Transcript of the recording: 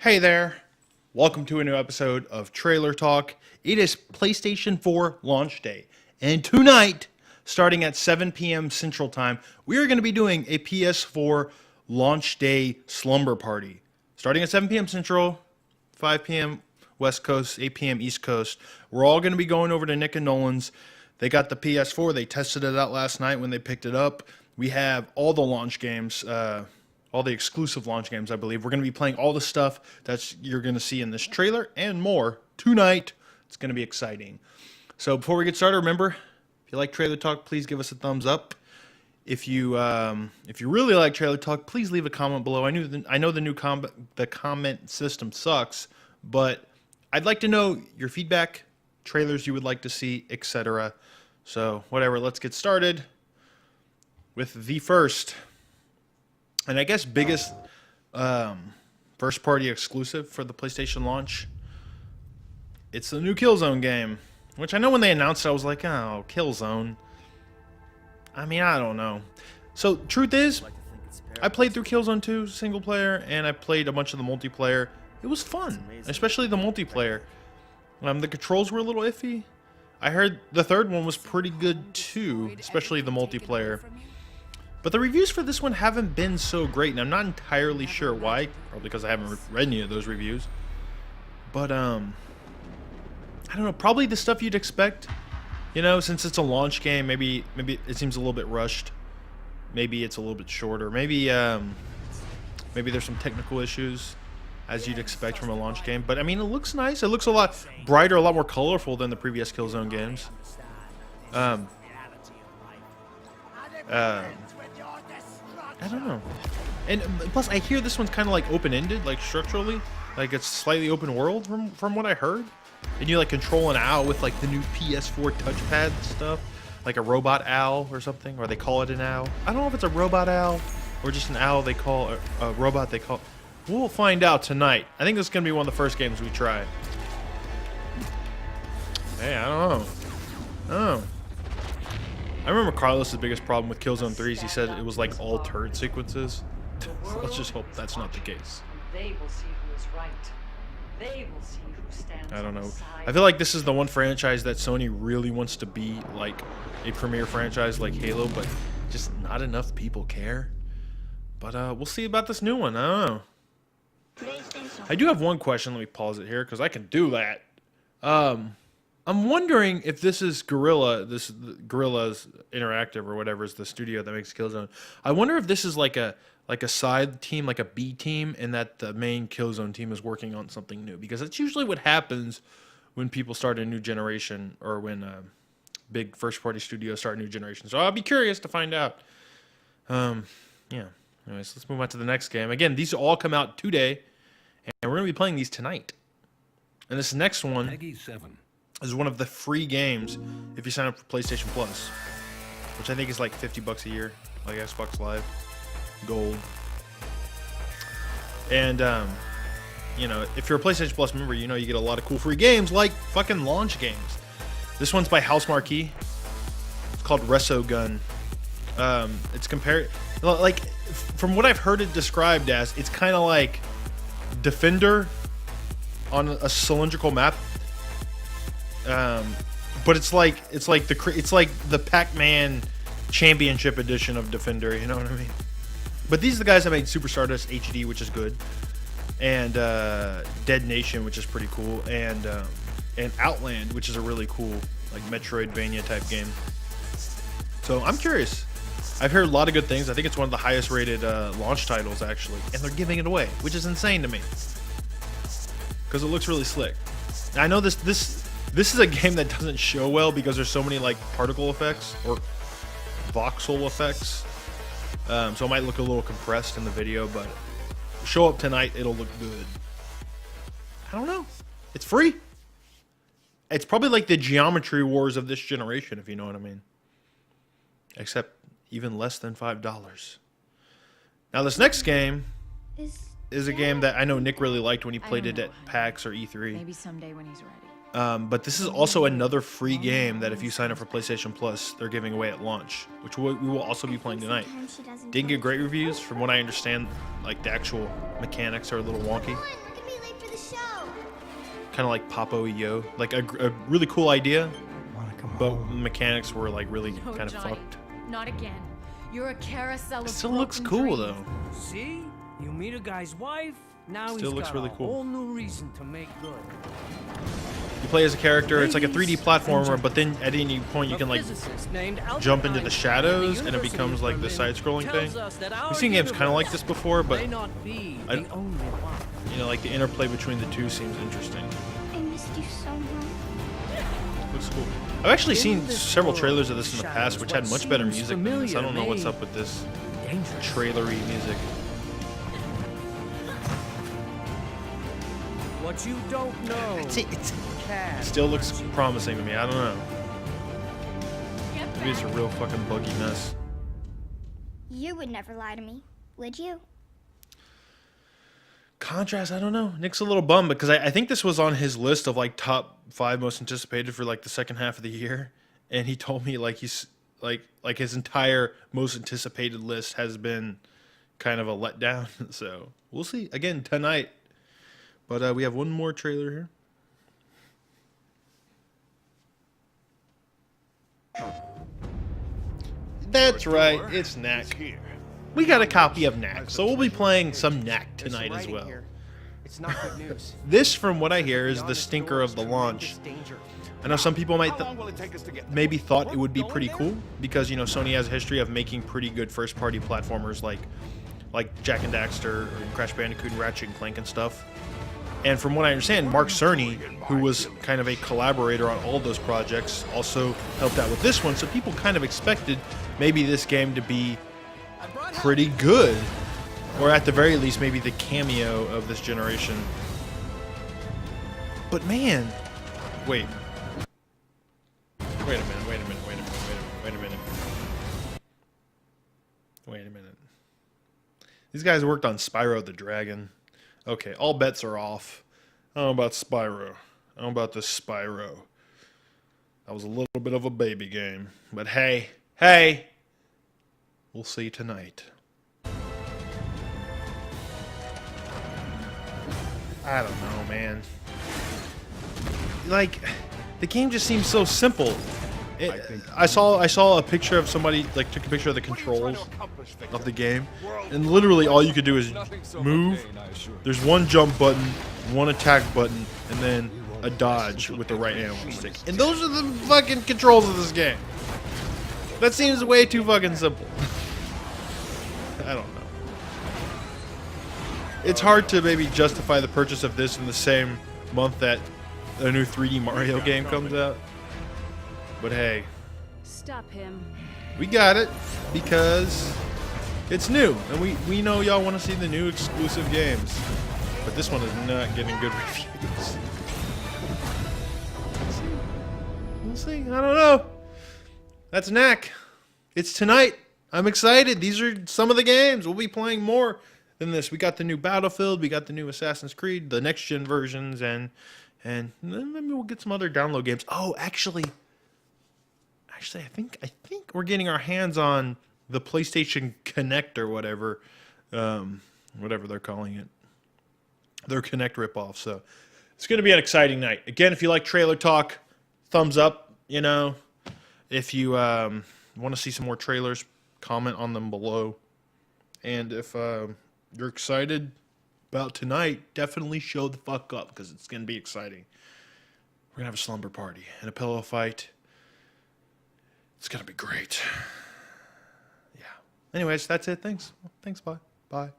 Hey there, welcome to a new episode of Trailer Talk. It is PlayStation 4 launch day, and tonight, starting at 7 p.m. Central Time, we are going to be doing a PS4 launch day slumber party. Starting at 7 p.m. Central, 5 p.m. West Coast, 8 p.m. East Coast. We're all going to be going over to Nick and Nolan's. They got the PS4. They tested it out last night when they picked it up. We have all the launch games, all the exclusive launch games, I believe. We're going to be playing all the stuff that you're going to see in this trailer and more tonight. It's going to be exciting. So before we get started, remember, if you like Trailer Talk, please give us a thumbs up. If you really like Trailer Talk, please leave a comment below. I know the new comment system sucks, but I'd like to know your feedback, trailers you would like to see, etc. So whatever, let's get started with the first, and I guess biggest first party exclusive for the PlayStation launch. It's the new Killzone game, which I know when they announced it, I was like, oh, Killzone. I mean, I don't know. So truth is, I played through Killzone 2 single player, and I played a bunch of the multiplayer. It was fun, especially the multiplayer. The controls were a little iffy. I heard the third one was pretty good too, especially the multiplayer. But the reviews for this one haven't been so great, and I'm not entirely sure why. Probably because I haven't read any of those reviews. But I don't know. Probably the stuff you'd expect. You know, since it's a launch game, maybe it seems a little bit rushed. Maybe it's a little bit shorter. Maybe there's some technical issues, as you'd expect from a launch game. But I mean, it looks nice. It looks a lot brighter, a lot more colorful than the previous Killzone games. I don't know. And plus, I hear this one's kind of like open-ended, like structurally. Like it's slightly open world from what I heard. And you like control an owl with like the new PS4 touchpad stuff. Like a robot owl or something, or they call it an owl. I don't know if it's a robot owl or just an owl they call, a robot they call. We'll find out tonight. I think this is going to be one of the first games we try. Hey, I don't know. Oh. I remember Carlos's biggest problem with Killzone 3 is he said it was like all turret sequences. Let's just hope that's not the case. They will see who is right. They will see who stands. I don't know. I feel like this is the one franchise that Sony really wants to be like a premier franchise like Halo, but just not enough people care. But we'll see about this new one. I don't know. I do have one question. Let me pause it here because I can do that. I'm wondering if this is Guerrilla, Guerrilla's Interactive or whatever is the studio that makes Killzone. I wonder if this is like a side team, like a B team, and that the main Killzone team is working on something new. Because that's usually what happens when people start a new generation, or when big first-party studios start a new generation. So I'll be curious to find out. Yeah. Anyways, let's move on to the next game. Again, these all come out today, and we're going to be playing these tonight. And this next one is one of the free games if you sign up for PlayStation Plus, which I think is like $50 a year, like Xbox Live Gold. And you know, if you're a PlayStation Plus member, you know you get a lot of cool free games like fucking launch games. This one's by House Marquee. It's called Resogun. It's compared, like, from what I've heard it described as, it's kind of like Defender on a cylindrical map. But it's like the Pac-Man Championship Edition of Defender. You know what I mean? But these are the guys that made Super Stardust HD, which is good, and Dead Nation, which is pretty cool, and Outland, which is a really cool like Metroidvania type game. So I'm curious. I've heard a lot of good things. I think it's one of the highest rated launch titles actually, and they're giving it away, which is insane to me because it looks really slick. Now, I know this is a game that doesn't show well because there's so many like particle effects or voxel effects. So it might look a little compressed in the video, but show up tonight, it'll look good. I don't know. It's free. It's probably like the Geometry Wars of this generation, if you know what I mean. Except even less than $5. Now this next game is a game that I know Nick really liked when he played it at PAX or E3. Maybe someday when he's ready. But this is also another free game that if you sign up for PlayStation Plus, they're giving away at launch, which we will also be playing tonight. Didn't get great reviews. From what I understand, like the actual mechanics are a little wonky. kind of like Popo.io, like a really cool idea, Wanna come but home? mechanics were like really No, kind of Johnny, fucked. not again. You're a carousel of It still looks broken cool dreams. though. See? You meet a guy's wife, now Still he's looks got really a cool. whole new reason to make good. You play as a character. It's like a 3D Ladies platformer, and but then at any point you A can like physicist named Albert jump into the Einstein shadows, at the and it University becomes of like the Berlin side-scrolling tells thing. us that our We've seen games kind of like universe this before, but may not be I- the only one. you know, like the interplay between the two seems interesting. I missed you so much. Looks cool. I've actually seen In this several world trailers of of this in the shadows, past, which what had much better seems music than this. I familiar don't know what's may up with this Dangerous. trailery music. What you don't know. It can still looks hurt you. promising to me. I don't know. Get Maybe it's a back. real fucking buggy mess. You would never lie to me, would you? Contrast, I don't know. Nick's a little bummed because I think this was on his list of like top 5 most anticipated for like the second half of the year, and he told me like he's like his entire most anticipated list has been kind of a letdown. So we'll see again tonight. But we have one more trailer here. That's right, it's Knack. We got a copy of Knack, so we'll be playing some Knack tonight as well. It's not good news. This, from what I hear, is the stinker of the launch. I know some people might maybe thought it would be pretty cool because, you know, Sony has a history of making pretty good first-party platformers like Jak and Daxter or Crash Bandicoot and Ratchet and Clank and stuff. And from what I understand, Mark Cerny, who was kind of a collaborator on all those projects, also helped out with this one. So people kind of expected maybe this game to be pretty good, or at the very least, maybe the cameo of this generation. But man, wait a minute. These guys worked on Spyro the Dragon. Okay, all bets are off. I don't know about Spyro. I don't know about this Spyro. That was a little bit of a baby game. But hey, we'll see tonight. I don't know, man. Like, the game just seems so simple. I saw a picture of somebody, like, took a picture of the controls of the game, and literally all you could do is move. There's one jump button, one attack button, and then a dodge with the right analog stick. And those are the fucking controls of this game. That seems way too fucking simple. I don't know. It's hard to maybe justify the purchase of this in the same month that a new 3D Mario game comes out. But hey, Stop him. we got it because it's new, and we know y'all want to see the new exclusive games. But this one is not getting good reviews. We'll see. I don't know. That's Knack. It's tonight. I'm excited. These are some of the games. We'll be playing more than this. We got the new Battlefield. We got the new Assassin's Creed, the next gen versions, and then maybe we'll get some other download games. Oh, actually, I think we're getting our hands on the PlayStation Connect or whatever they're calling it. Their Connect ripoff. So it's going to be an exciting night. Again, if you like trailer talk, thumbs up. You know, if you want to see some more trailers, comment on them below. And if you're excited about tonight, definitely show the fuck up because it's going to be exciting. We're going to have a slumber party and a pillow fight. It's going to be great. Yeah. Anyways, that's it. Thanks. Bye. Bye.